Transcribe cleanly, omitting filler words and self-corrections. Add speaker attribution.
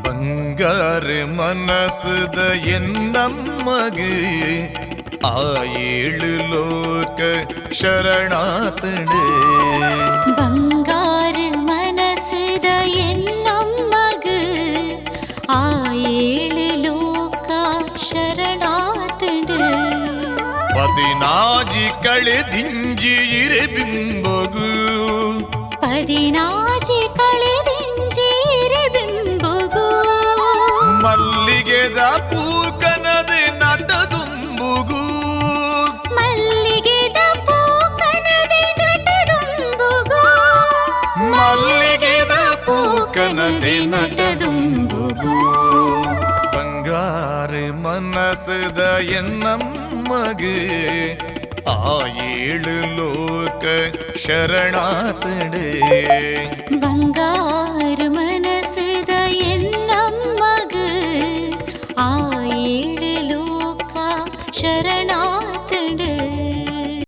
Speaker 1: ಬಂಗಾರ ಮನಸ್ಸದ ಎನ್ನಮ್ಮಗೆ ಆ ಏಳು ಲೋಕ ಶರಣಾತಡೆ.
Speaker 2: ಬಂಗಾರ ಮನಸ್ಸದ ಎನ್ನಮ್ಮಗೆ ಆ ಏಳು ಲೋಕ ಶರಣಾತಡೆ.
Speaker 1: ಪದಿನಾಜಿ ಕಳೆದಿಂಜಿ ಇರೆಬಿಂಬಗು,
Speaker 2: ಪದಿನಾಜಿ ಕಳೆದಿಂಜಿ ಇರೆಬಿಂಬಗು.
Speaker 1: ಮಲ್ಲಿಗೆದ ಪೂಕನದೆ ನಟದುಂಬುಗು,
Speaker 2: ಮಲ್ಲಿಗೆದ ಪೂಕನದೆ ನಟದುಂಬುಗು.
Speaker 1: ಮಲ್ಲಿಗೆದ ಪೂಕನದೆ ನಟದುಂಬುಗು. ಬಂಗಾರ ಮನಸ್ಸದ ಎನ್ನಮ್ಮಗೆ ಆ ಏಳು ಲೋಕ ಶರಣಾತಡೆ.
Speaker 2: ಬಂಗಾರ ಮನಸ್ಸದ ಎನ್ನಮ್ಮಗ ಆ ಏಳು ಲೋಕ ಶರಣ